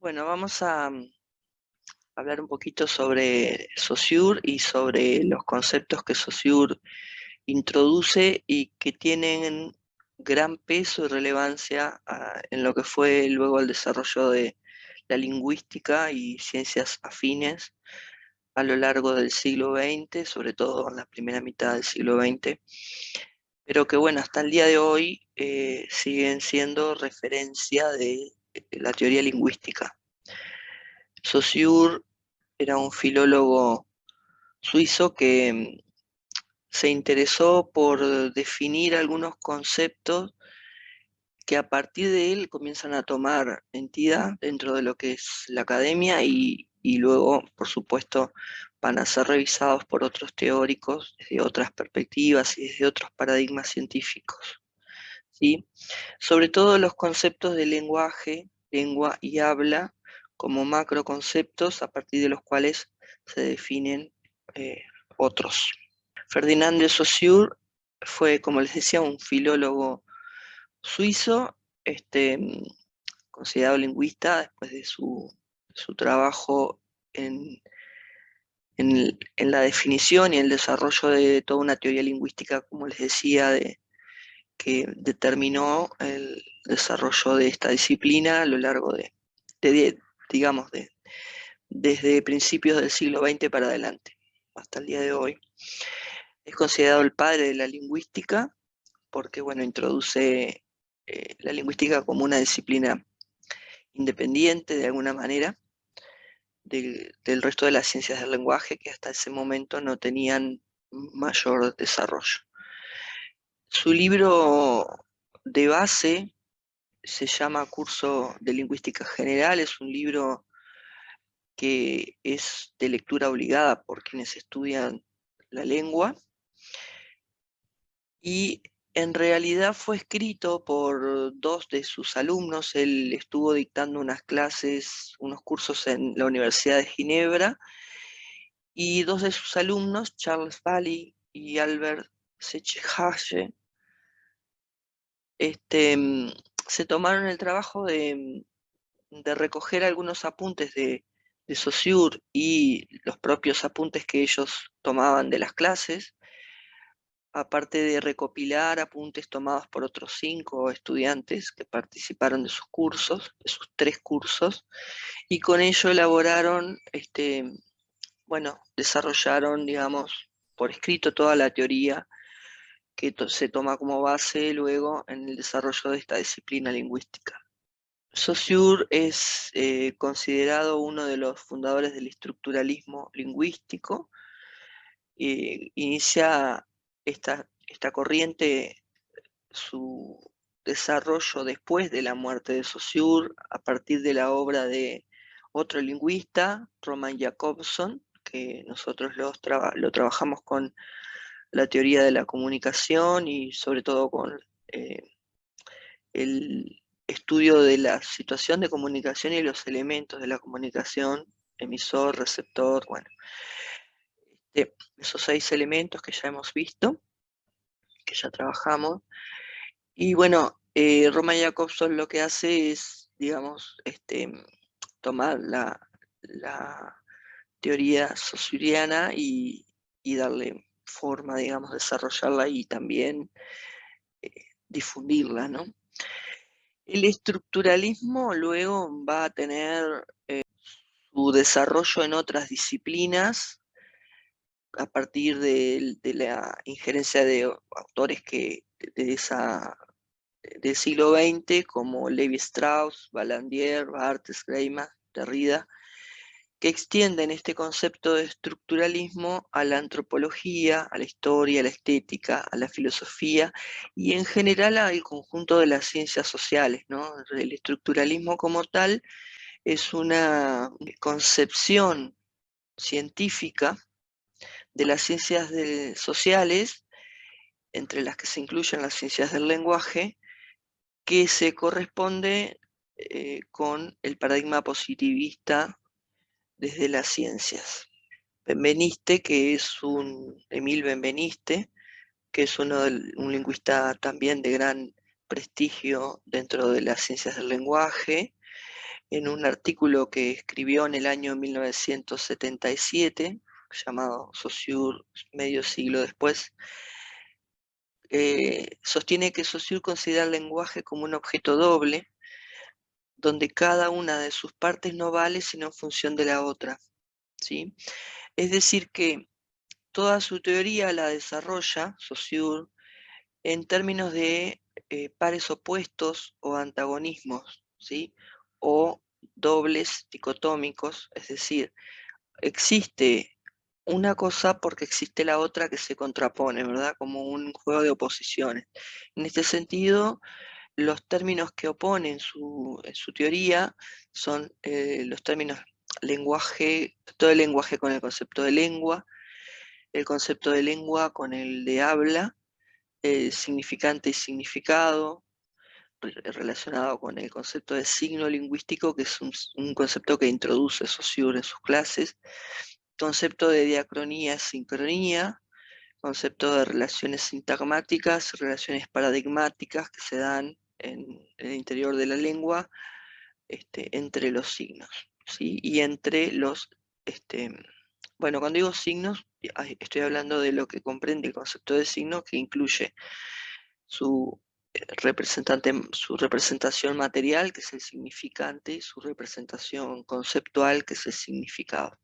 Bueno, vamos a hablar un poquito sobre Saussure y sobre los conceptos que Saussure introduce y que tienen gran peso y relevancia en lo que fue luego el desarrollo de la lingüística y ciencias afines a lo largo del siglo XX, sobre todo en la primera mitad del siglo XX, pero que bueno, hasta el día de hoy siguen siendo referencia de la teoría lingüística. Saussure era un filólogo suizo que se interesó por definir algunos conceptos que a partir de él comienzan a tomar entidad dentro de lo que es la academia y luego, por supuesto, van a ser revisados por otros teóricos desde otras perspectivas y desde otros paradigmas científicos, ¿sí? Sobre todo los conceptos de lenguaje, lengua y habla como macroconceptos a partir de los cuales se definen eh, otros. Ferdinand de Saussure fue, como les decía, un filólogo suizo, considerado lingüista después de su trabajo en, en la definición y el desarrollo de toda una teoría lingüística, como les decía, que determinó el desarrollo de esta disciplina a lo largo de, digamos, desde principios del siglo XX para adelante, hasta el día de hoy. Es considerado el padre de la lingüística porque, bueno, introduce la lingüística como una disciplina independiente de alguna manera del resto de las ciencias del lenguaje que hasta ese momento no tenían mayor desarrollo. Su libro de base se llama Curso de Lingüística General, es un libro que es de lectura obligada por quienes estudian la lengua y en realidad fue escrito por dos de sus alumnos. Él estuvo dictando unas clases, unos cursos en la Universidad de Ginebra y dos de sus alumnos, Charles Valley y Albert Secehage, se tomaron el trabajo de recoger algunos apuntes de Saussure y los propios apuntes que ellos tomaban de las clases, aparte de recopilar apuntes tomados por otros 5 estudiantes que participaron de sus cursos, de sus 3 cursos, y con ello elaboraron, bueno, desarrollaron, digamos, por escrito toda la teoría que se toma como base luego en el desarrollo de esta disciplina lingüística. Saussure es considerado uno de los fundadores del estructuralismo lingüístico. Inicia esta corriente su desarrollo después de la muerte de Saussure a partir de la obra de otro lingüista, Roman Jakobson, que nosotros lo trabajamos con la teoría de la comunicación y sobre todo con el estudio de la situación de comunicación y los elementos de la comunicación, emisor, receptor, bueno, esos 6 elementos que ya hemos visto, que ya trabajamos. Y bueno, Roman Jakobson lo que hace es, digamos, tomar la teoría saussuriana y darle forma, digamos, desarrollarla y también eh, difundirla, ¿no? El estructuralismo luego va a tener su desarrollo en otras disciplinas a partir de la injerencia de autores de del siglo XX, como Levi Strauss, Balandier, Barthes, Greimas, Derrida, que extienden este concepto de estructuralismo a la antropología, a la historia, a la estética, a la filosofía y en general al conjunto de las ciencias sociales, ¿no? El estructuralismo como tal es una concepción científica de las ciencias sociales, entre las que se incluyen las ciencias del lenguaje, que se corresponde con el paradigma positivista desde las ciencias. Benveniste, que es Emile Benveniste, que es un lingüista también de gran prestigio dentro de las ciencias del lenguaje, en un artículo que escribió en el año 1977, llamado Saussure, medio siglo después, sostiene que Saussure considera el lenguaje como un objeto doble, donde cada una de sus partes no vale sino en función de la otra, ¿sí? Es decir que toda su teoría la desarrolla Saussure en términos de pares opuestos o antagonismos, ¿sí? O dobles dicotómicos, es decir, existe una cosa porque existe la otra que se contrapone, ¿verdad? Como un juego de oposiciones. En este sentido, los términos que opone en su teoría son los términos lenguaje, todo el lenguaje con el concepto de lengua, el concepto de lengua con el de habla, significante y significado, relacionado con el concepto de signo lingüístico, que es un concepto que introduce Saussure en sus clases, concepto de diacronía, sincronía, concepto de relaciones sintagmáticas, relaciones paradigmáticas que se dan en el interior de la lengua entre los signos, ¿sí? Y entre los, bueno, cuando digo signos, estoy hablando de lo que comprende el concepto de signo, que incluye su su representación material, que es el significante, y su representación conceptual, que es el significado.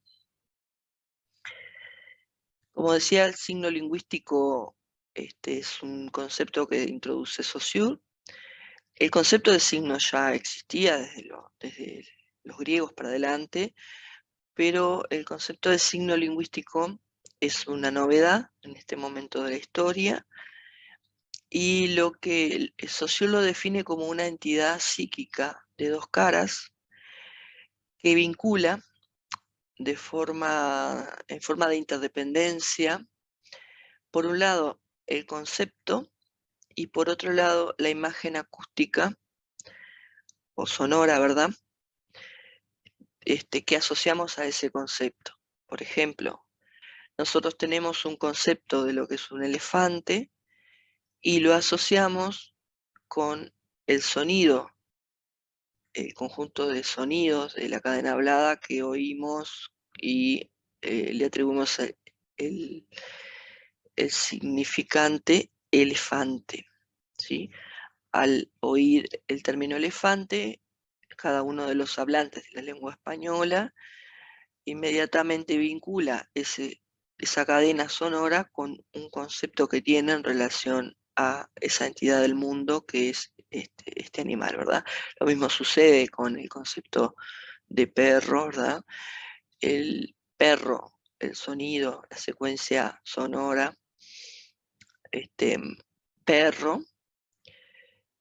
Como decía, el signo lingüístico es un concepto que introduce Saussure. El concepto de signo ya existía desde los griegos para adelante, pero el concepto de signo lingüístico es una novedad en este momento de la historia, y lo que el Saussure lo define como una entidad psíquica de dos caras que vincula en forma de interdependencia, por un lado el concepto y por otro lado la imagen acústica o sonora, ¿verdad? Que asociamos a ese concepto. Por ejemplo, nosotros tenemos un concepto de lo que es un elefante y lo asociamos con el sonido, el conjunto de sonidos de la cadena hablada que oímos y le atribuimos el, el significante elefante, ¿sí? Al oír el término elefante, cada uno de los hablantes de la lengua española inmediatamente vincula esa cadena sonora con un concepto que tiene en relación a esa entidad del mundo que es este animal, ¿verdad? Lo mismo sucede con el concepto de perro, ¿verdad? El perro, el sonido, la secuencia sonora, perro,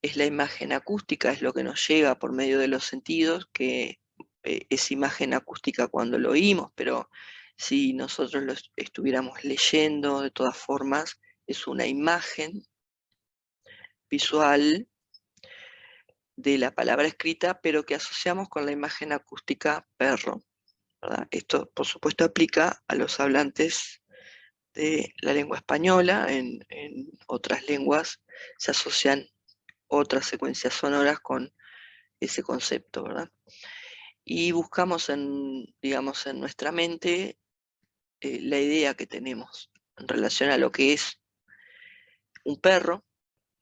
es la imagen acústica, es lo que nos llega por medio de los sentidos, que es imagen acústica cuando lo oímos, pero si nosotros lo estuviéramos leyendo, de todas formas, es una imagen visual de la palabra escrita, pero que asociamos con la imagen acústica perro, ¿verdad? Esto, por supuesto, aplica a los hablantes de la lengua española. En otras lenguas se asocian otras secuencias sonoras con ese concepto, ¿verdad? Y buscamos digamos, en nuestra mente la idea que tenemos en relación a lo que es un perro.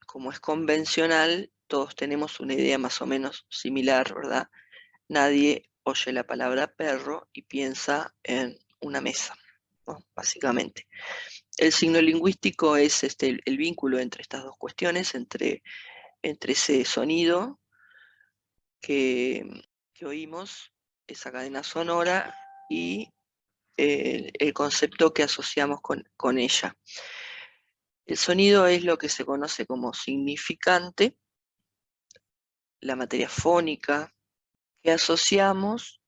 Como es convencional, todos tenemos una idea más o menos similar, ¿verdad? Nadie oye la palabra perro y piensa en una mesa, ¿no? Básicamente. El signo lingüístico es el vínculo entre estas dos cuestiones, entre ese sonido que, que oímos, esa cadena sonora, y el concepto que asociamos con ella. El sonido es lo que se conoce como significante, la materia fónica que asociamos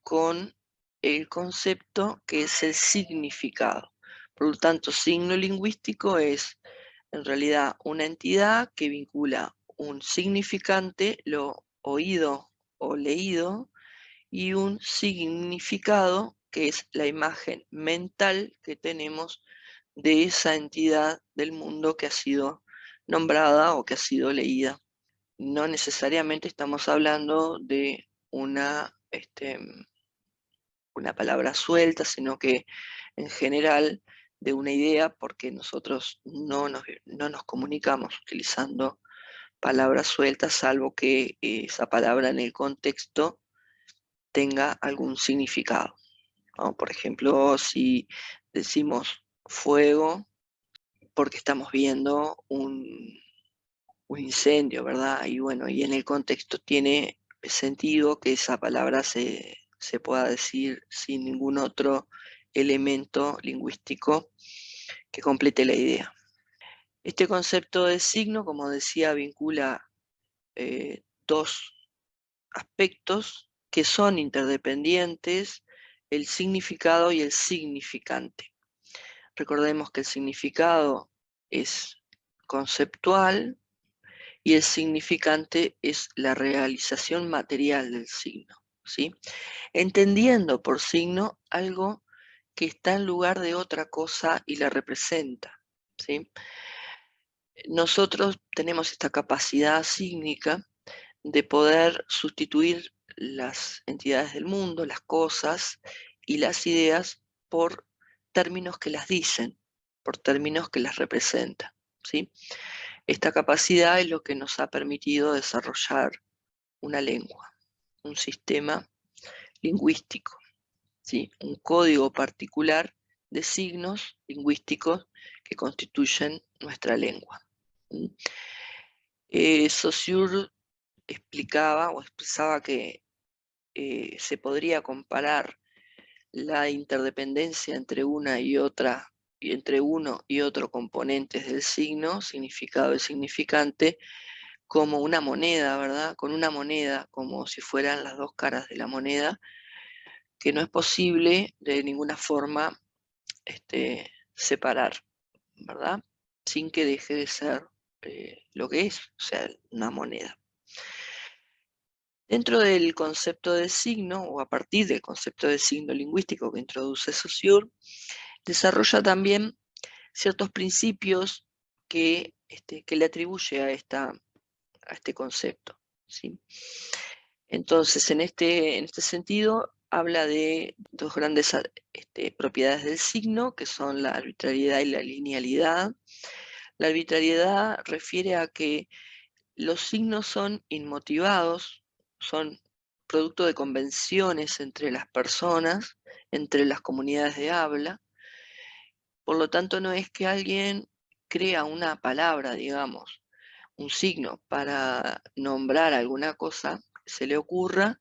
con el concepto que es el significado. Por lo tanto, signo lingüístico es en realidad una entidad que vincula un significante, lo oído o leído, y un significado, que es la imagen mental que tenemos de esa entidad del mundo que ha sido nombrada o que ha sido leída. No necesariamente estamos hablando de una palabra suelta, sino que en general de una idea, porque nosotros no nos comunicamos utilizando palabras sueltas, salvo que esa palabra en el contexto tenga algún significado, ¿no? Por ejemplo, si decimos fuego, porque estamos viendo un incendio, ¿verdad? Y bueno, y en el contexto tiene sentido que esa palabra se pueda decir sin ningún otro elemento lingüístico que complete la idea. Este concepto de signo, como decía, vincula dos aspectos que son interdependientes, el significado y el significante. Recordemos que el significado es conceptual y el significante es la realización material del signo, ¿sí? Entendiendo por signo algo que está en lugar de otra cosa y la representa, ¿sí? Nosotros tenemos esta capacidad sígnica de poder sustituir las entidades del mundo, las cosas y las ideas por términos que las dicen, por términos que las representan, ¿sí? Esta capacidad es lo que nos ha permitido desarrollar una lengua, un sistema lingüístico, ¿sí? Un código particular de signos lingüísticos que constituyen nuestra lengua. Saussure explicaba o expresaba que se podría comparar la interdependencia entre una y otra, y entre uno y otro componentes del signo, significado y significante, como una moneda, ¿verdad? Con una moneda, como si fueran las dos caras de la moneda, que no es posible de ninguna forma separar, ¿verdad? Sin que deje de ser lo que es, o sea, una moneda. Dentro del concepto de signo, o a partir del concepto de signo lingüístico que introduce Saussure, desarrolla también ciertos principios que le atribuye a este concepto, ¿sí? Entonces, en este sentido, habla de dos grandes propiedades del signo, que son la arbitrariedad y la linealidad. La arbitrariedad refiere a que los signos son inmotivados, son producto de convenciones entre las personas, entre las comunidades de habla. Por lo tanto, no es que alguien crea una palabra, digamos, un signo para nombrar alguna cosa que se le ocurra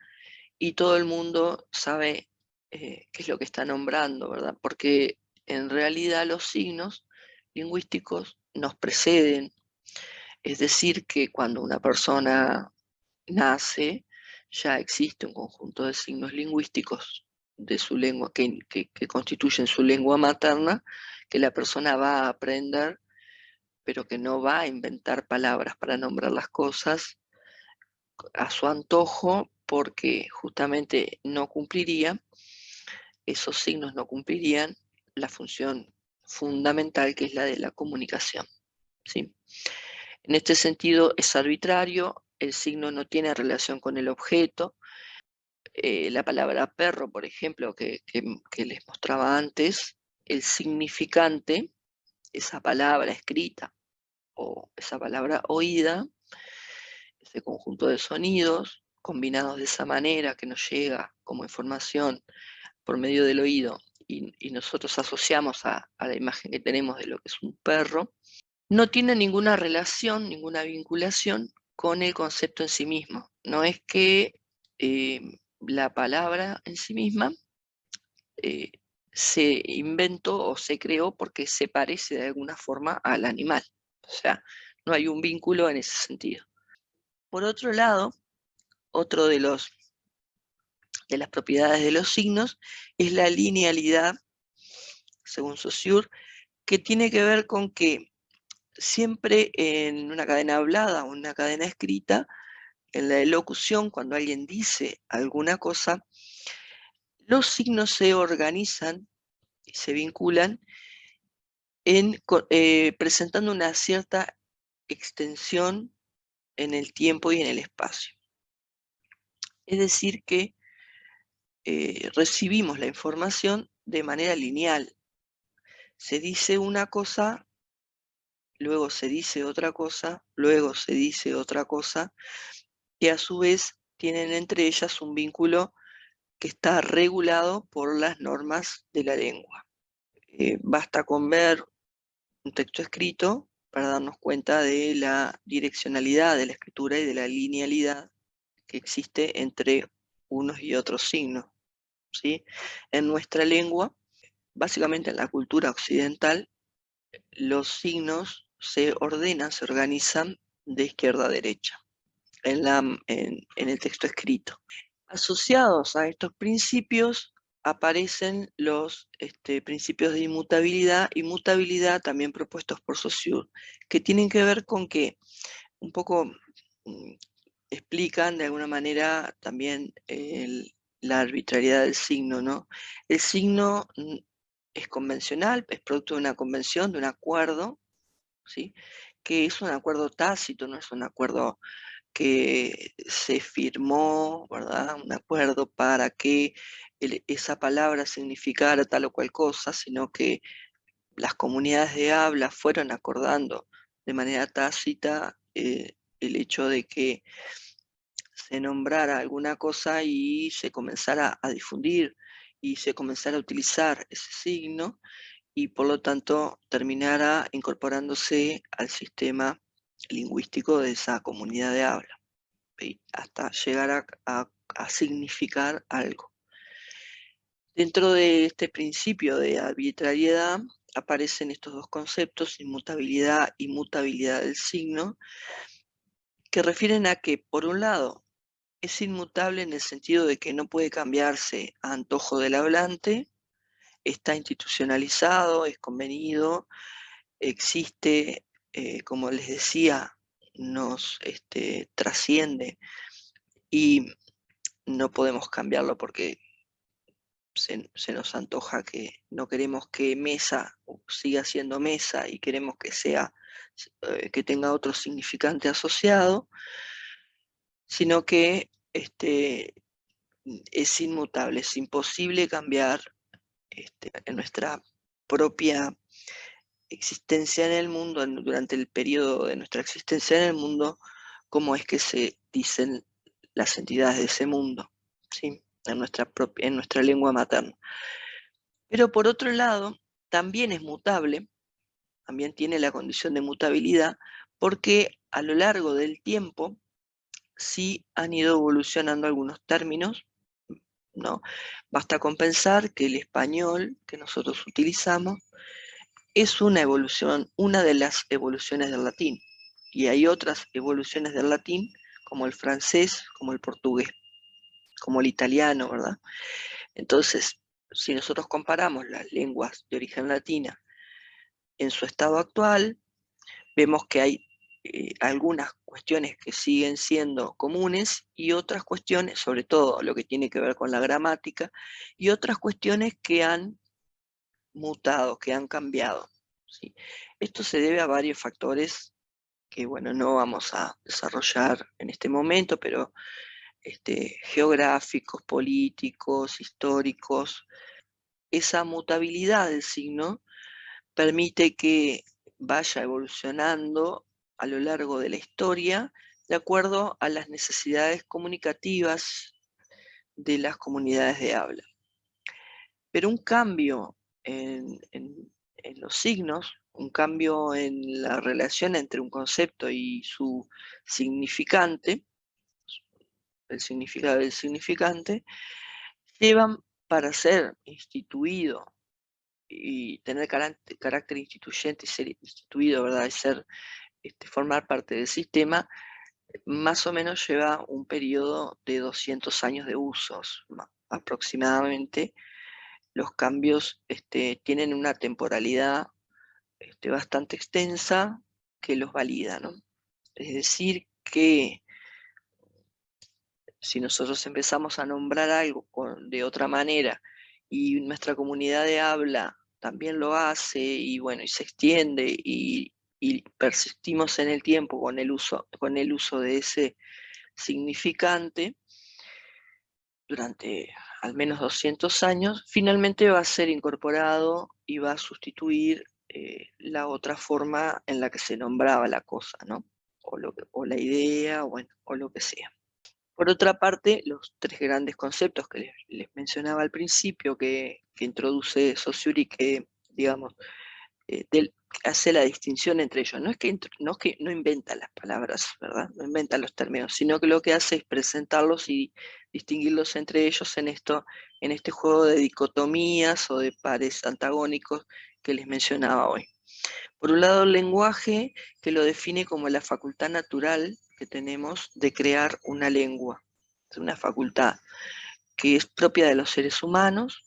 y todo el mundo sabe qué es lo que está nombrando, ¿verdad? Porque en realidad los signos lingüísticos nos preceden. Es decir, que cuando una persona nace, ya existe un conjunto de signos lingüísticos de su lengua que constituyen su lengua materna, que la persona va a aprender, pero que no va a inventar palabras para nombrar las cosas a su antojo, porque justamente no cumpliría, esos signos no cumplirían la función fundamental que es la de la comunicación, ¿sí? En este sentido es arbitrario, el signo no tiene relación con el objeto. La palabra perro, por ejemplo, que les mostraba antes, el significante, esa palabra escrita o esa palabra oída, ese conjunto de sonidos combinados de esa manera que nos llega como información por medio del oído y nosotros asociamos a la imagen que tenemos de lo que es un perro, no tiene ninguna relación, ninguna vinculación con el concepto en sí mismo. No es que la palabra en sí misma se inventó o se creó porque se parece de alguna forma al animal. O sea, no hay un vínculo en ese sentido. Por otro lado, otro de las propiedades de los signos es la linealidad, según Saussure, que tiene que ver con que siempre en una cadena hablada o una cadena escrita, en la elocución, cuando alguien dice alguna cosa, los signos se organizan y se vinculan presentando una cierta extensión en el tiempo y en el espacio. Es decir que recibimos la información de manera lineal. Se dice una cosa, luego se dice otra cosa, luego se dice otra cosa, y a su vez tienen entre ellas un vínculo que está regulado por las normas de la lengua. Basta con ver un texto escrito para darnos cuenta de la direccionalidad de la escritura y de la linealidad que existe entre unos y otros signos, ¿sí? En nuestra lengua, básicamente en la cultura occidental, los signos se ordenan, se organizan de izquierda a derecha en el texto escrito. Asociados a estos principios aparecen los principios de inmutabilidad y mutabilidad también propuestos por Saussure, que tienen que ver con que un poco explican de alguna manera también la arbitrariedad del signo, ¿no? El signo es convencional, es producto de una convención, de un acuerdo, ¿sí? Que es un acuerdo tácito, no es un acuerdo que se firmó, ¿verdad? Un acuerdo para que esa palabra significara tal o cual cosa, sino que las comunidades de habla fueron acordando de manera tácita el hecho de que se nombrara alguna cosa y se comenzara a difundir y se comenzara a utilizar ese signo y por lo tanto terminara incorporándose al sistema lingüístico de esa comunidad de habla, hasta llegar a significar algo. Dentro de este principio de arbitrariedad aparecen estos dos conceptos, inmutabilidad y mutabilidad del signo, que refieren a que, por un lado, es inmutable en el sentido de que no puede cambiarse a antojo del hablante, está institucionalizado, es convenido, existe, como les decía, nos trasciende y no podemos cambiarlo porque se nos antoja, que no queremos que mesa siga siendo mesa y queremos que sea, que tenga otro significante asociado, sino que es inmutable, es imposible cambiar en nuestra propia existencia en el mundo, durante el periodo de nuestra existencia en el mundo, cómo es que se dicen las entidades de ese mundo, ¿sí? En nuestra lengua materna. Pero por otro lado, también es mutable, también tiene la condición de mutabilidad, porque a lo largo del tiempo sí han ido evolucionando algunos términos, ¿no? Basta con pensar que el español que nosotros utilizamos es una evolución, una de las evoluciones del latín, y hay otras evoluciones del latín, como el francés, como el portugués, como el italiano, ¿verdad? Entonces, si nosotros comparamos las lenguas de origen latina en su estado actual, vemos que hay algunas cuestiones que siguen siendo comunes y otras cuestiones, sobre todo lo que tiene que ver con la gramática, y otras cuestiones que han mutado, que han cambiado, ¿sí? Esto se debe a varios factores que, bueno, no vamos a desarrollar en este momento, pero geográficos, políticos, históricos. Esa mutabilidad del signo permite que vaya evolucionando a lo largo de la historia de acuerdo a las necesidades comunicativas de las comunidades de habla. Pero un cambio en los signos, un cambio en la relación entre un concepto y su significante, el significado del significante, llevan para ser instituido y tener carácter instituyente y ser instituido, ¿verdad? Y ser, formar parte del sistema, más o menos lleva un periodo de 200 años de usos, aproximadamente. Los cambios tienen una temporalidad bastante extensa que los valida, ¿no? Es decir, que si nosotros empezamos a nombrar algo de otra manera y nuestra comunidad de habla también lo hace y bueno, y se extiende y persistimos en el tiempo con el uso de ese significante, durante al menos 200 años, finalmente va a ser incorporado y va a sustituir la otra forma en la que se nombraba la cosa, ¿no? O la idea, bueno, o lo que sea. Por otra parte, los tres grandes conceptos que les mencionaba al principio, que introduce Saussure y que, digamos, hace la distinción entre ellos. No es que no inventa las palabras, ¿verdad? No inventa los términos, sino que lo que hace es presentarlos y distinguirlos entre ellos en este juego de dicotomías o de pares antagónicos que les mencionaba hoy. Por un lado, el lenguaje, que lo define como la facultad natural que tenemos de crear una lengua. Es una facultad que es propia de los seres humanos,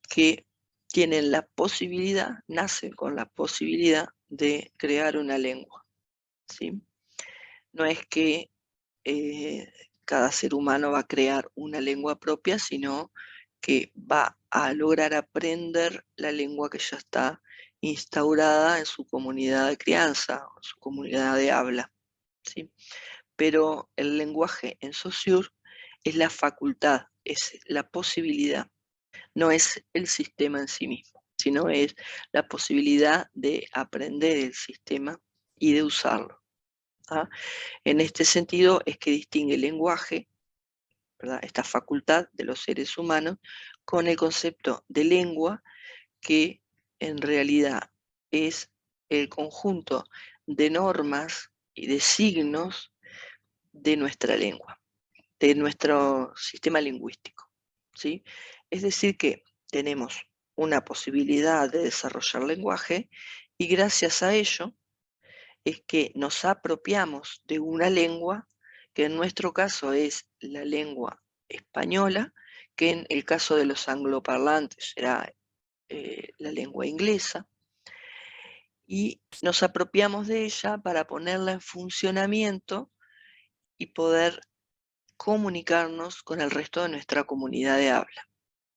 que tienen la posibilidad, nacen con la posibilidad de crear una lengua, ¿sí? No es que cada ser humano va a crear una lengua propia, sino que va a lograr aprender la lengua que ya está instaurada en su comunidad de crianza, en su comunidad de habla, ¿sí? Pero el lenguaje en Saussure es la facultad, es la posibilidad, no es el sistema en sí mismo, sino es la posibilidad de aprender el sistema y de usarlo. ¿Ah? En este sentido es que distingue el lenguaje, ¿verdad?, esta facultad de los seres humanos, con el concepto de lengua, que en realidad es el conjunto de normas y de signos de nuestra lengua, de nuestro sistema lingüístico, ¿sí? Es decir que tenemos una posibilidad de desarrollar lenguaje y gracias a ello es que nos apropiamos de una lengua que en nuestro caso es la lengua española, que en el caso de los angloparlantes será la lengua inglesa, y nos apropiamos de ella para ponerla en funcionamiento y poder comunicarnos con el resto de nuestra comunidad de habla,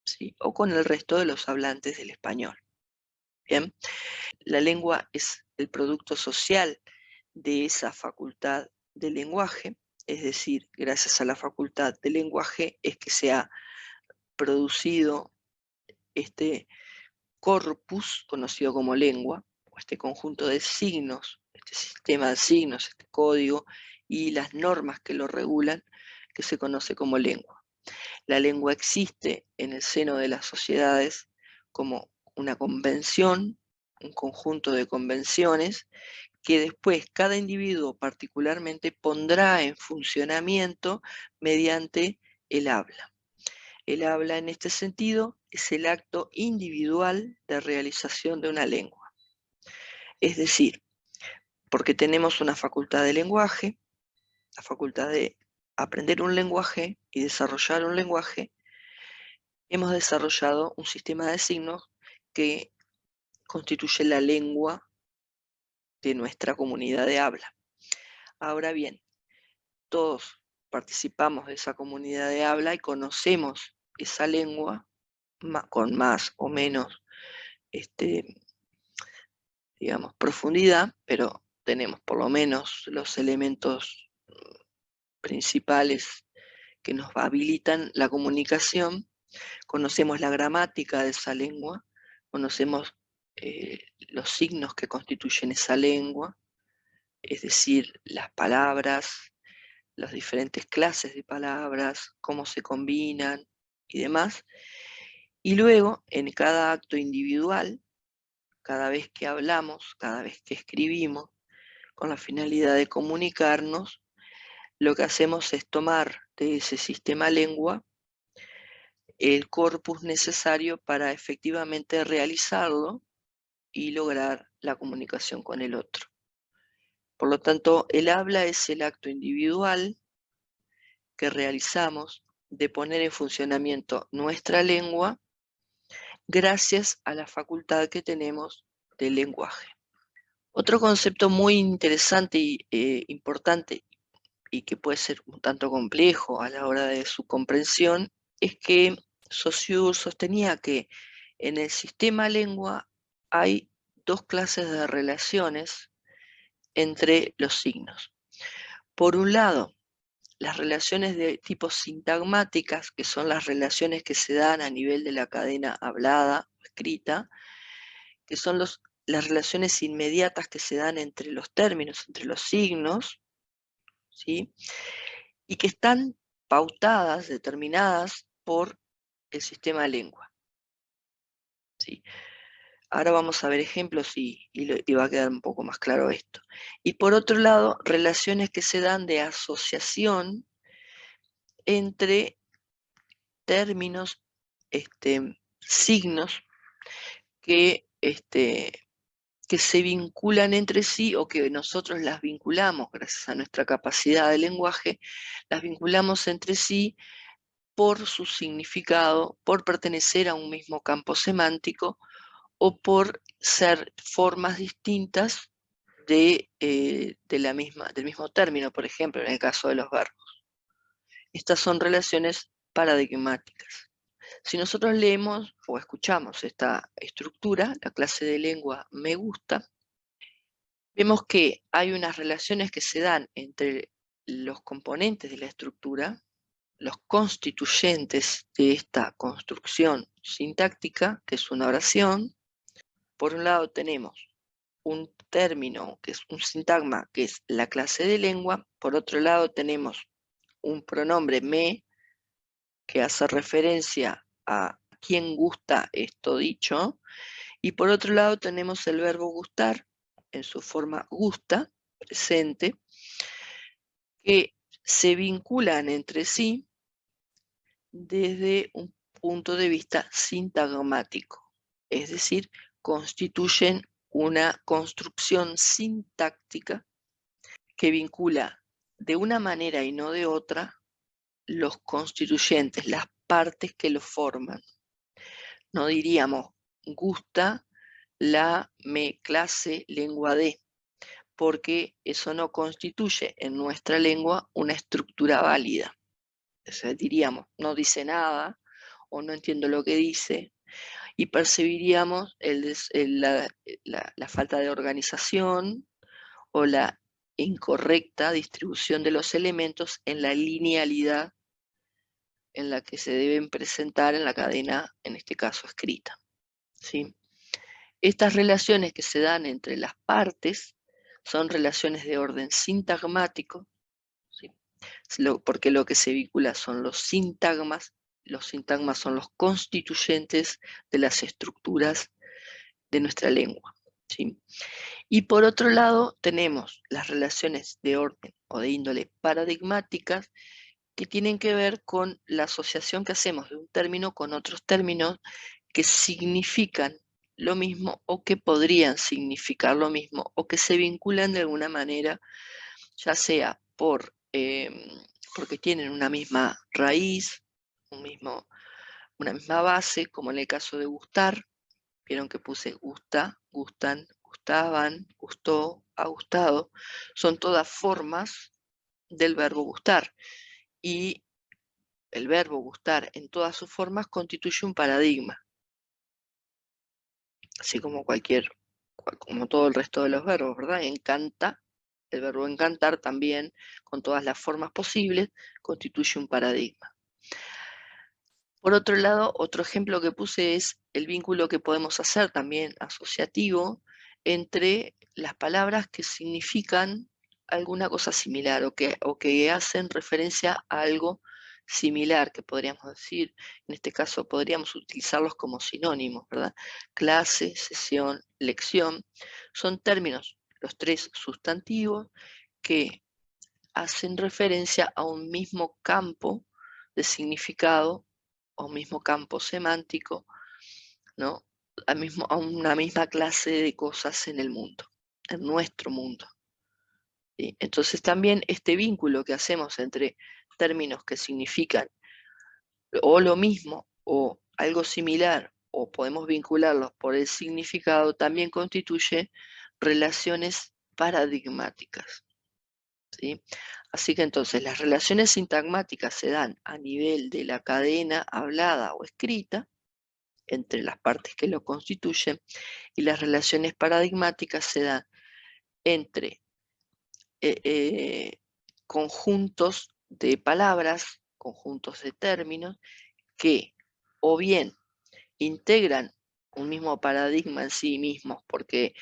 ¿sí? O con el resto de los hablantes del español. Bien, la lengua es el producto social de esa facultad de lenguaje, es decir, gracias a la facultad de lenguaje es que se ha producido este corpus conocido como lengua, o este conjunto de signos, este sistema de signos, este código y las normas que lo regulan, que se conoce como lengua. La lengua existe en el seno de las sociedades como una convención, un conjunto de convenciones, que después cada individuo particularmente pondrá en funcionamiento mediante el habla. El habla en este sentido es el acto individual de realización de una lengua. Es decir, porque tenemos una facultad de lenguaje, la facultad de aprender un lenguaje y desarrollar un lenguaje, hemos desarrollado un sistema de signos que constituye la lengua de nuestra comunidad de habla. Ahora bien, todos participamos de esa comunidad de habla y conocemos esa lengua con más o menos, digamos, profundidad, pero tenemos por lo menos los elementos principales que nos habilitan la comunicación, conocemos la gramática de esa lengua, conocemos los signos que constituyen esa lengua, es decir, las palabras, las diferentes clases de palabras, cómo se combinan y demás. Y luego, en cada acto individual, cada vez que hablamos, cada vez que escribimos, con la finalidad de comunicarnos, lo que hacemos es tomar de ese sistema lengua el corpus necesario para efectivamente realizarlo y lograr la comunicación con el otro. Por lo tanto, el habla es el acto individual que realizamos de poner en funcionamiento nuestra lengua gracias a la facultad que tenemos del lenguaje. Otro concepto muy interesante e importante y que puede ser un tanto complejo a la hora de su comprensión es que Saussure sostenía que en el sistema lengua hay dos clases de relaciones entre los signos. Por un lado, las relaciones de tipo sintagmáticas, que son las relaciones que se dan a nivel de la cadena hablada o escrita, que son las relaciones inmediatas que se dan entre los términos, entre los signos, ¿sí? Y que están pautadas, determinadas por el sistema de lengua, ¿sí? Ahora vamos a ver ejemplos y va a quedar un poco más claro esto. Y por otro lado, relaciones que se dan de asociación entre términos, signos que se vinculan entre sí o que nosotros las vinculamos gracias a nuestra capacidad de lenguaje, las vinculamos entre sí por su significado, por pertenecer a un mismo campo semántico o por ser formas distintas del mismo término, por ejemplo, en el caso de los verbos. Estas son relaciones paradigmáticas. Si nosotros leemos o escuchamos esta estructura, la clase de lengua me gusta, vemos que hay unas relaciones que se dan entre los componentes de la estructura, los constituyentes de esta construcción sintáctica, que es una oración. Por un lado tenemos un término, que es un sintagma, que es la clase de lengua. Por otro lado tenemos un pronombre me, que hace referencia a quién gusta esto dicho. Y por otro lado tenemos el verbo gustar, en su forma gusta, presente, que se vinculan entre sí desde un punto de vista sintagmático, es decir, constituyen una construcción sintáctica que vincula de una manera y no de otra los constituyentes, las partes que lo forman. No diríamos gusta la me clase lengua de, porque eso no constituye en nuestra lengua una estructura válida. O sea, diríamos, no dice nada o no entiendo lo que dice, y percibiríamos la falta de organización o la incorrecta distribución de los elementos en la linealidad en la que se deben presentar en la cadena, en este caso escrita, ¿sí? Estas relaciones que se dan entre las partes son relaciones de orden sintagmático, ¿sí? Porque lo que se vincula son los sintagmas son los constituyentes de las estructuras de nuestra lengua, ¿sí? Y por otro lado tenemos las relaciones de orden o de índole paradigmáticas, que tienen que ver con la asociación que hacemos de un término con otros términos que significan lo mismo o que podrían significar lo mismo o que se vinculan de alguna manera, ya sea porque tienen una misma raíz, una misma base, como en el caso de gustar. Vieron que puse gusta, gustan, gustaban, gustó, ha gustado. Son todas formas del verbo gustar. Y el verbo gustar en todas sus formas constituye un paradigma, así como como todo el resto de los verbos, ¿verdad? Encanta, el verbo encantar también, con todas las formas posibles, constituye un paradigma. Por otro lado, otro ejemplo que puse es el vínculo que podemos hacer también asociativo entre las palabras que significan alguna cosa similar o que hacen referencia a algo similar, que podríamos decir, en este caso podríamos utilizarlos como sinónimos, ¿verdad? Clase, sesión, lección, son términos, los tres sustantivos, que hacen referencia a un mismo campo de significado o mismo campo semántico, ¿no? A una misma clase de cosas en el mundo, en nuestro mundo, ¿sí? Entonces también este vínculo que hacemos entre términos que significan o lo mismo o algo similar, o podemos vincularlos por el significado, también constituye relaciones paradigmáticas, ¿sí? Así que entonces las relaciones sintagmáticas se dan a nivel de la cadena hablada o escrita, entre las partes que lo constituyen, y las relaciones paradigmáticas se dan entre conjuntos de palabras, conjuntos de términos, que o bien integran un mismo paradigma en sí mismos porque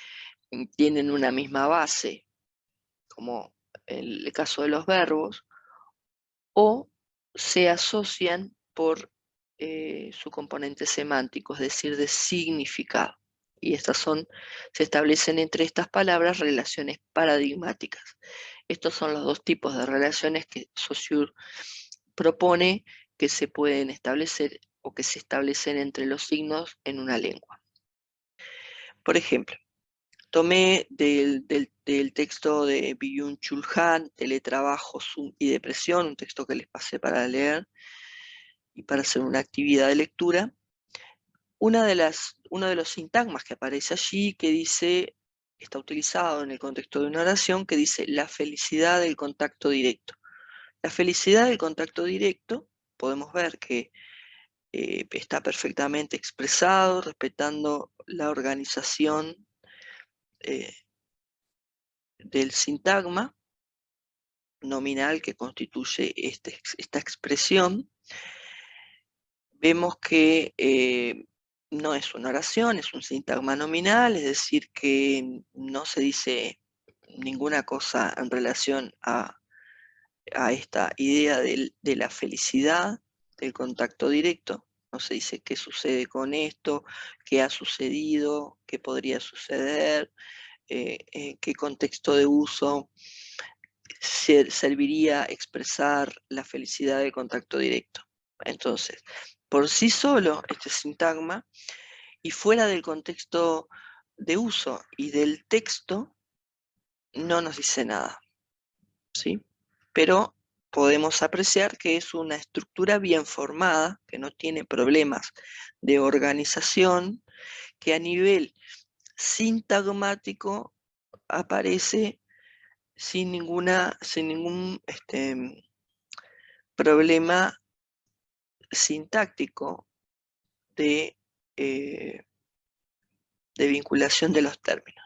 tienen una misma base, como el caso de los verbos, o se asocian por su componente semántico, es decir, de significado. Y se establecen entre estas palabras relaciones paradigmáticas. Estos son los dos tipos de relaciones que Saussure propone que se pueden establecer o que se establecen entre los signos en una lengua. Por ejemplo, tomé del texto de Byung-Chul Han, Teletrabajo, Zoom y Depresión, un texto que les pasé para leer y para hacer una actividad de lectura, uno de los sintagmas que aparece allí que dice, está utilizado en el contexto de una oración, que dice la felicidad del contacto directo. La felicidad del contacto directo, podemos ver que está perfectamente expresado, respetando la organización eh, del sintagma nominal que constituye esta expresión. Vemos que no es una oración, es un sintagma nominal, es decir, que no se dice ninguna cosa en relación a esta idea de la felicidad, del contacto directo. No se dice qué sucede con esto, qué ha sucedido, qué podría suceder, qué contexto de uso serviría expresar la felicidad del contacto directo. Entonces, por sí solo, este sintagma, y fuera del contexto de uso y del texto, no nos dice nada, ¿sí? Pero podemos apreciar que es una estructura bien formada, que no tiene problemas de organización, que a nivel sintagmático aparece sin ningún problema sintáctico de, eh, de vinculación de los términos.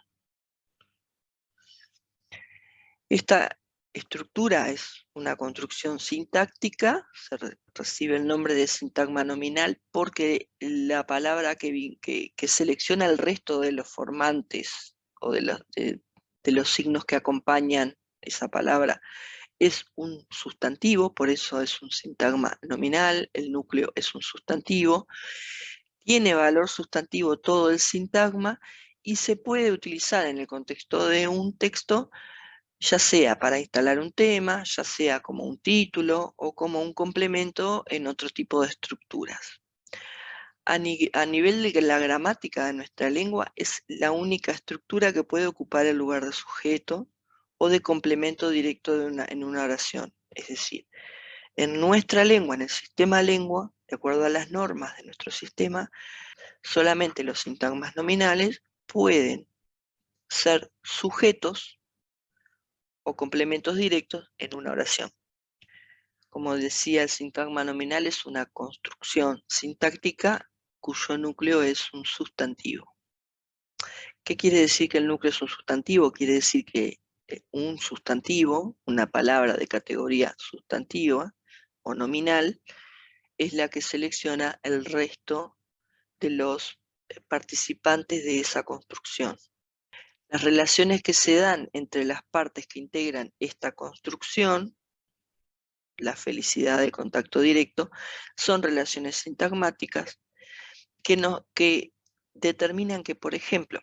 Esta estructura es una construcción sintáctica, recibe el nombre de sintagma nominal porque la palabra que selecciona el resto de los formantes o de los signos que acompañan esa palabra es un sustantivo, por eso es un sintagma nominal, el núcleo es un sustantivo, tiene valor sustantivo todo el sintagma y se puede utilizar en el contexto de un texto, ya sea para instalar un tema, ya sea como un título o como un complemento en otro tipo de estructuras. A nivel de la gramática de nuestra lengua es la única estructura que puede ocupar el lugar de sujeto o de complemento directo en una oración. Es decir, en nuestra lengua, en el sistema lengua, de acuerdo a las normas de nuestro sistema, solamente los sintagmas nominales pueden ser sujetos o complementos directos en una oración. Como decía, el sintagma nominal es una construcción sintáctica cuyo núcleo es un sustantivo. ¿Qué quiere decir que el núcleo es un sustantivo? Quiere decir que un sustantivo, una palabra de categoría sustantiva o nominal, es la que selecciona el resto de los participantes de esa construcción. Las relaciones que se dan entre las partes que integran esta construcción, la felicidad de contacto directo, son relaciones sintagmáticas que determinan que, por ejemplo,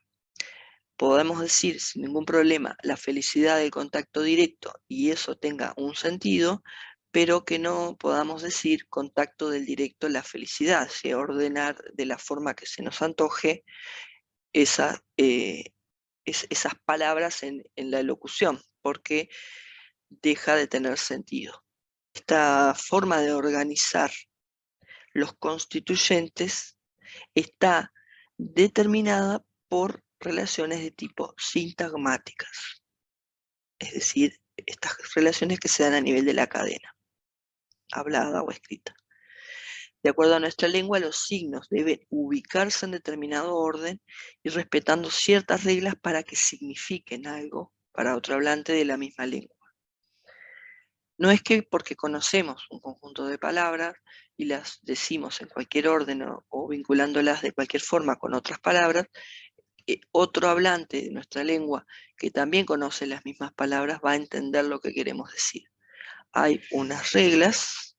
podemos decir sin ningún problema la felicidad del contacto directo y eso tenga un sentido, pero que no podamos decir contacto del directo la felicidad, si ordenar de la forma que se nos antoje esas palabras en la locución, porque deja de tener sentido. Esta forma de organizar los constituyentes está determinada por relaciones de tipo sintagmáticas, es decir, estas relaciones que se dan a nivel de la cadena, hablada o escrita. De acuerdo a nuestra lengua, los signos deben ubicarse en determinado orden y respetando ciertas reglas para que signifiquen algo para otro hablante de la misma lengua. No es que porque conocemos un conjunto de palabras y las decimos en cualquier orden o vinculándolas de cualquier forma con otras palabras, otro hablante de nuestra lengua que también conoce las mismas palabras va a entender lo que queremos decir. Hay unas reglas,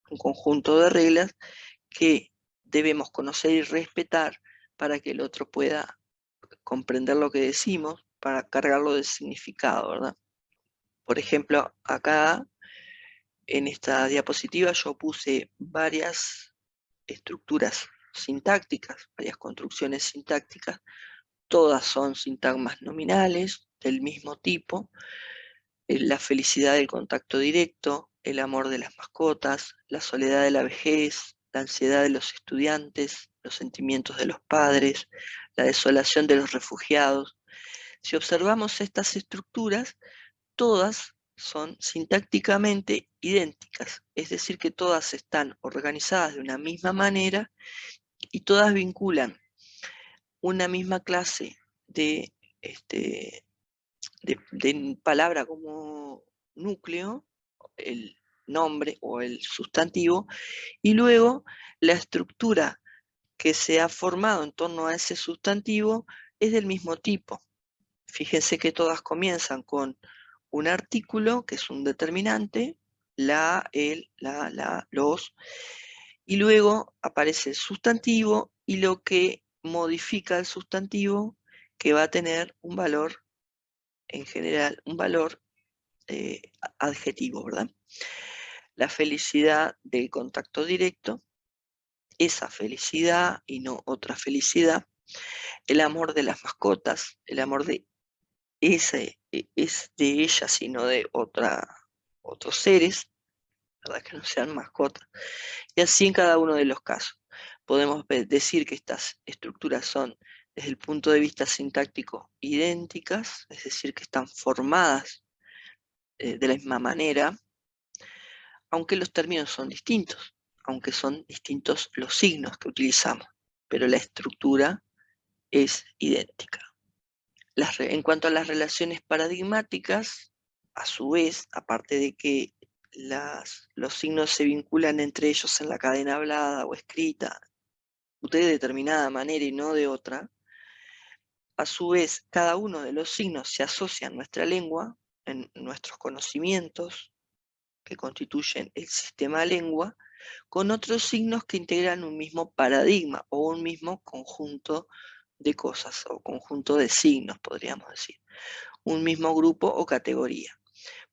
un conjunto de reglas que debemos conocer y respetar para que el otro pueda comprender lo que decimos, para cargarlo de significado, ¿verdad? Por ejemplo, acá en esta diapositiva yo puse varias estructuras sintácticas, varias construcciones sintácticas. Todas son sintagmas nominales del mismo tipo: la felicidad del contacto directo, el amor de las mascotas, la soledad de la vejez, la ansiedad de los estudiantes, los sentimientos de los padres, la desolación de los refugiados. Si observamos estas estructuras, todas son sintácticamente idénticas, es decir, que todas están organizadas de una misma manera y todas vinculan una misma clase de, de palabra como núcleo, el nombre o el sustantivo, y luego la estructura que se ha formado en torno a ese sustantivo es del mismo tipo. Fíjense que todas comienzan con un artículo, que es un determinante, la, el, la, los, y luego aparece el sustantivo y lo que modifica el sustantivo, que va a tener un valor, en general, un valor adjetivo, ¿verdad? La felicidad del contacto directo, esa felicidad y no otra felicidad. El amor de las mascotas, el amor de ese, es de ella, sino de otros seres, ¿verdad? Que no sean mascotas. Y así en cada uno de los casos. Podemos decir que estas estructuras son, desde el punto de vista sintáctico, idénticas, es decir, que están formadas de la misma manera, aunque los términos son distintos, aunque son distintos los signos que utilizamos, pero la estructura es idéntica. En cuanto a las relaciones paradigmáticas, a su vez, aparte de que los signos se vinculan entre ellos en la cadena hablada o escrita de determinada manera y no de otra, a su vez cada uno de los signos se asocia en nuestra lengua, en nuestros conocimientos que constituyen el sistema lengua, con otros signos que integran un mismo paradigma o un mismo conjunto de cosas o conjunto de signos, podríamos decir, un mismo grupo o categoría.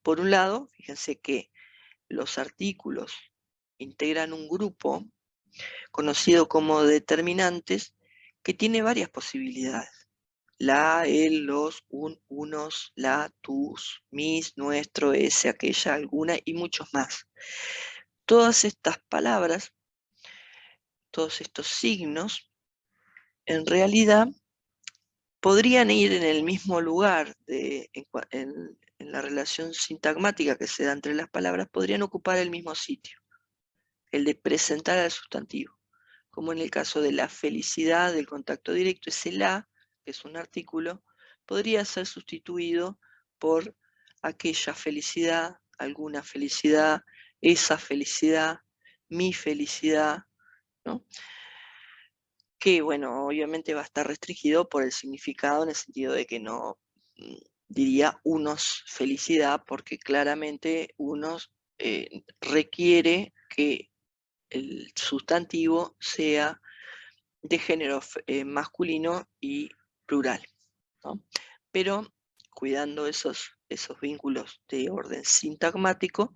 Por un lado, fíjense que los artículos integran un grupo conocido como determinantes que tiene varias posibilidades: la, el, los, unos, la, tus, mis, nuestro, ese, aquella, alguna y muchos más. Todas estas palabras, todos estos signos, en realidad podrían ir en el mismo lugar en la relación sintagmática que se da entre las palabras, podrían ocupar el mismo sitio, el de presentar al sustantivo, como en el caso de la felicidad del contacto directo. Ese la, que es un artículo, podría ser sustituido por aquella felicidad, alguna felicidad, esa felicidad, mi felicidad, ¿no? Que, bueno, obviamente va a estar restringido por el significado, en el sentido de que no diría unos felicidad, porque claramente unos requiere que el sustantivo sea de género masculino y plural, ¿no? Pero cuidando esos vínculos de orden sintagmático,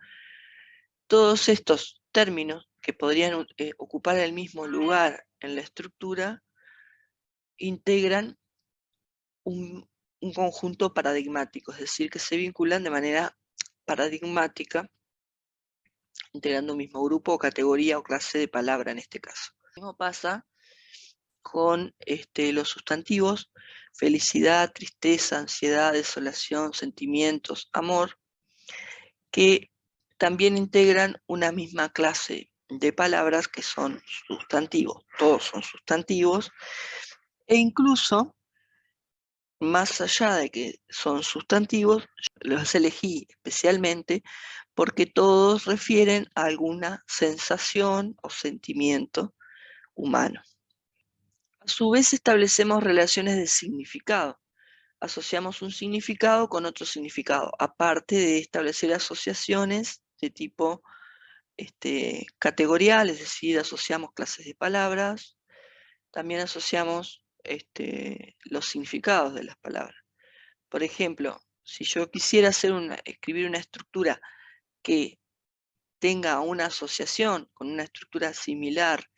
todos estos términos que podrían ocupar el mismo lugar en la estructura integran un conjunto paradigmático, es decir, que se vinculan de manera paradigmática, integrando un mismo grupo o categoría o clase de palabra en este caso. Lo mismo pasa con los sustantivos: felicidad, tristeza, ansiedad, desolación, sentimientos, amor, que también integran una misma clase de palabras que son sustantivos. Todos son sustantivos, e incluso más allá de que son sustantivos, los elegí especialmente porque todos refieren a alguna sensación o sentimiento humano. A su vez establecemos relaciones de significado. Asociamos un significado con otro significado, aparte de establecer asociaciones de tipo categorial, es decir, asociamos clases de palabras, también asociamos los significados de las palabras. Por ejemplo, si yo quisiera escribir una estructura que tenga una asociación con una estructura similar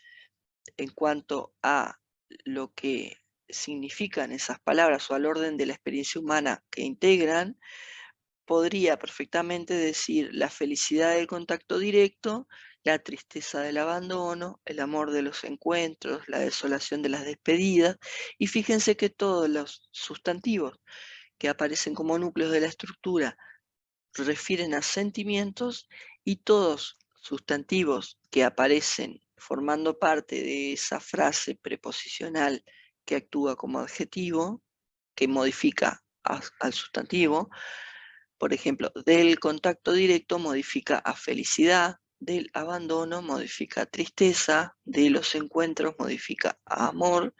en cuanto a lo que significan esas palabras o al orden de la experiencia humana que integran, podría perfectamente decir la felicidad del contacto directo, la tristeza del abandono, el amor de los encuentros, la desolación de las despedidas, y fíjense que todos los sustantivos que aparecen como núcleos de la estructura refieren a sentimientos, y todos sustantivos que aparecen formando parte de esa frase preposicional que actúa como adjetivo, que modifica al sustantivo, por ejemplo, del contacto directo modifica a felicidad, del abandono modifica a tristeza, de los encuentros modifica a amor,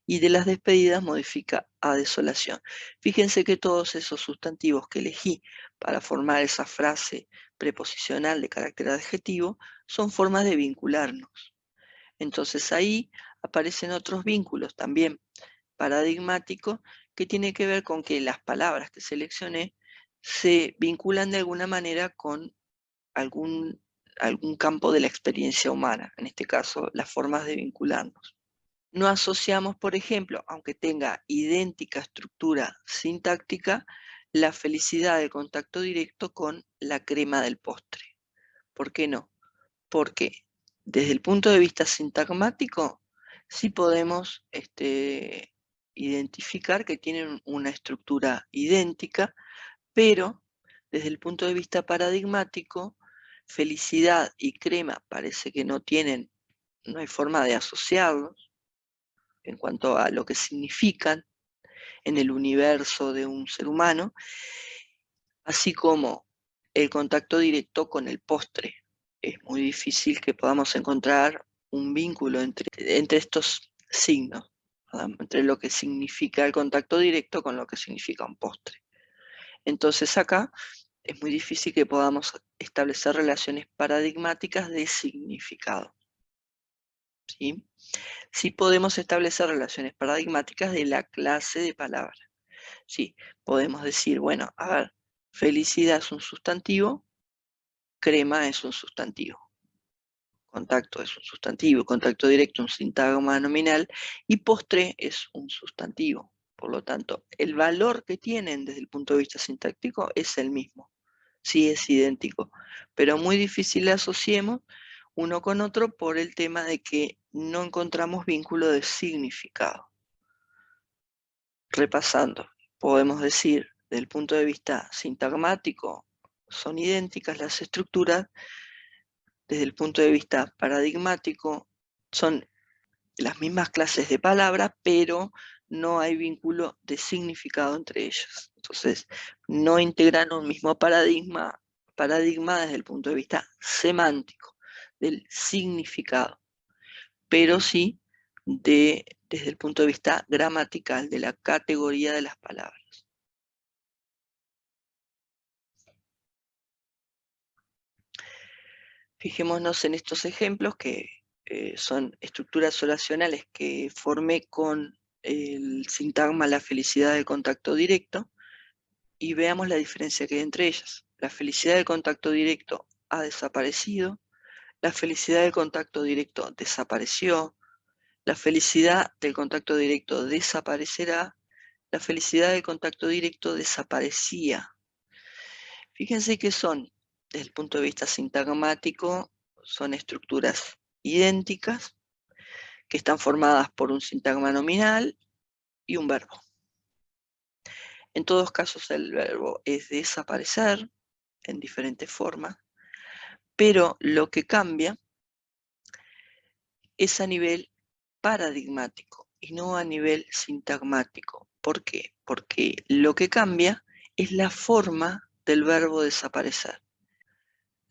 y de las despedidas modifica a desolación. Fíjense que todos esos sustantivos que elegí para formar esa frase preposicional de carácter adjetivo son formas de vincularnos. Entonces ahí aparecen otros vínculos también paradigmáticos que tienen que ver con que las palabras que seleccioné se vinculan de alguna manera con algún, algún campo de la experiencia humana, en este caso las formas de vincularnos. No asociamos, por ejemplo, aunque tenga idéntica estructura sintáctica, la felicidad del contacto directo con la crema del postre. ¿Por qué no? Porque desde el punto de vista sintagmático, sí podemos identificar que tienen una estructura idéntica, pero desde el punto de vista paradigmático, felicidad y crema parece que no hay forma de asociarlos en cuanto a lo que significan en el universo de un ser humano, así como el contacto directo con el postre. Es muy difícil que podamos encontrar un vínculo entre estos signos, ¿verdad? Entre lo que significa el contacto directo con lo que significa un postre. Entonces acá es muy difícil que podamos establecer relaciones paradigmáticas de significado, ¿sí? Sí podemos establecer relaciones paradigmáticas de la clase de palabras. Sí, podemos decir, bueno, a ver, felicidad es un sustantivo, crema es un sustantivo, contacto es un sustantivo, contacto directo un sintagma nominal, y postre es un sustantivo. Por lo tanto, el valor que tienen desde el punto de vista sintáctico es el mismo. Sí, es idéntico, pero muy difícil le asociemos uno con otro por el tema de que no encontramos vínculo de significado. Repasando, podemos decir, desde el punto de vista sintagmático, son idénticas las estructuras, desde el punto de vista paradigmático, son las mismas clases de palabras, pero no hay vínculo de significado entre ellas. Entonces, no integran un mismo paradigma desde el punto de vista semántico, del significado, pero sí desde el punto de vista gramatical, de la categoría de las palabras. Fijémonos en estos ejemplos que son estructuras oracionales que formé con el sintagma la felicidad del contacto directo, y veamos la diferencia que hay entre ellas. La felicidad del contacto directo ha desaparecido, la felicidad del contacto directo desapareció, la felicidad del contacto directo desaparecerá, la felicidad del contacto directo desaparecía. Fíjense que son, desde el punto de vista sintagmático, son estructuras idénticas que están formadas por un sintagma nominal y un verbo. En todos casos el verbo es desaparecer en diferentes formas, pero lo que cambia es a nivel paradigmático y no a nivel sintagmático. ¿Por qué? Porque lo que cambia es la forma del verbo desaparecer.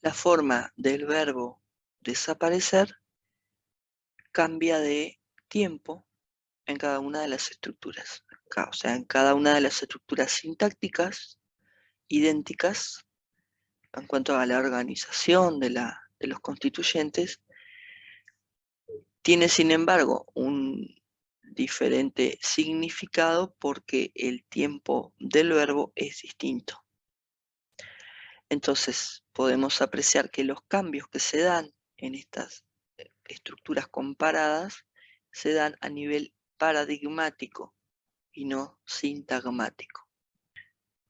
La forma del verbo desaparecer cambia de tiempo en cada una de las estructuras. O sea, en cada una de las estructuras sintácticas idénticas en cuanto a la organización de los constituyentes, tiene sin embargo un diferente significado porque el tiempo del verbo es distinto. Entonces podemos apreciar que los cambios que se dan en estas estructuras comparadas se dan a nivel paradigmático y no sintagmático.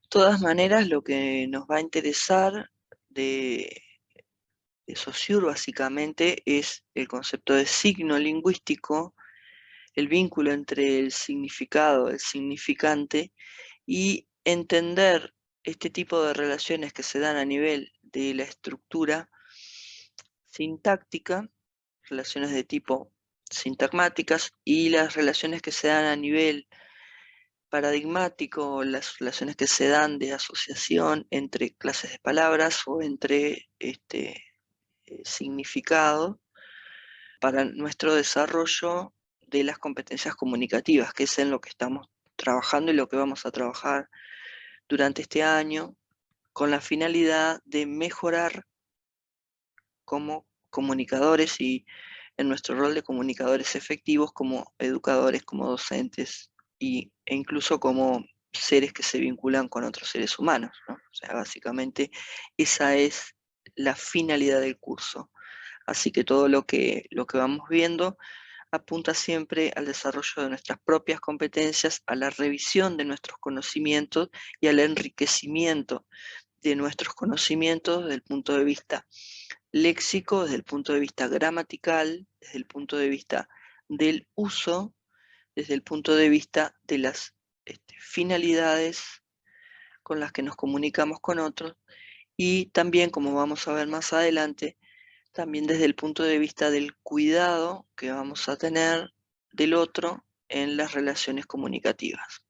De todas maneras, lo que nos va a interesar de Saussure básicamente es el concepto de signo lingüístico, el vínculo entre el significado, el significante, y entender este tipo de relaciones que se dan a nivel de la estructura sintáctica, relaciones de tipo sintagmáticas, y las relaciones que se dan a nivel paradigmático, las relaciones que se dan de asociación entre clases de palabras o entre significado para nuestro desarrollo de las competencias comunicativas, que es en lo que estamos trabajando y lo que vamos a trabajar durante este año, con la finalidad de mejorar como comunicadores y en nuestro rol de comunicadores efectivos, como educadores, como docentes e incluso como seres que se vinculan con otros seres humanos, ¿no? O sea, básicamente esa es la finalidad del curso. Así que todo lo que vamos viendo apunta siempre al desarrollo de nuestras propias competencias, a la revisión de nuestros conocimientos y al enriquecimiento de nuestros conocimientos desde el punto de vista léxico, desde el punto de vista gramatical, desde el punto de vista del uso, desde el punto de vista de las finalidades con las que nos comunicamos con otros y también, como vamos a ver más adelante, también desde el punto de vista del cuidado que vamos a tener del otro en las relaciones comunicativas.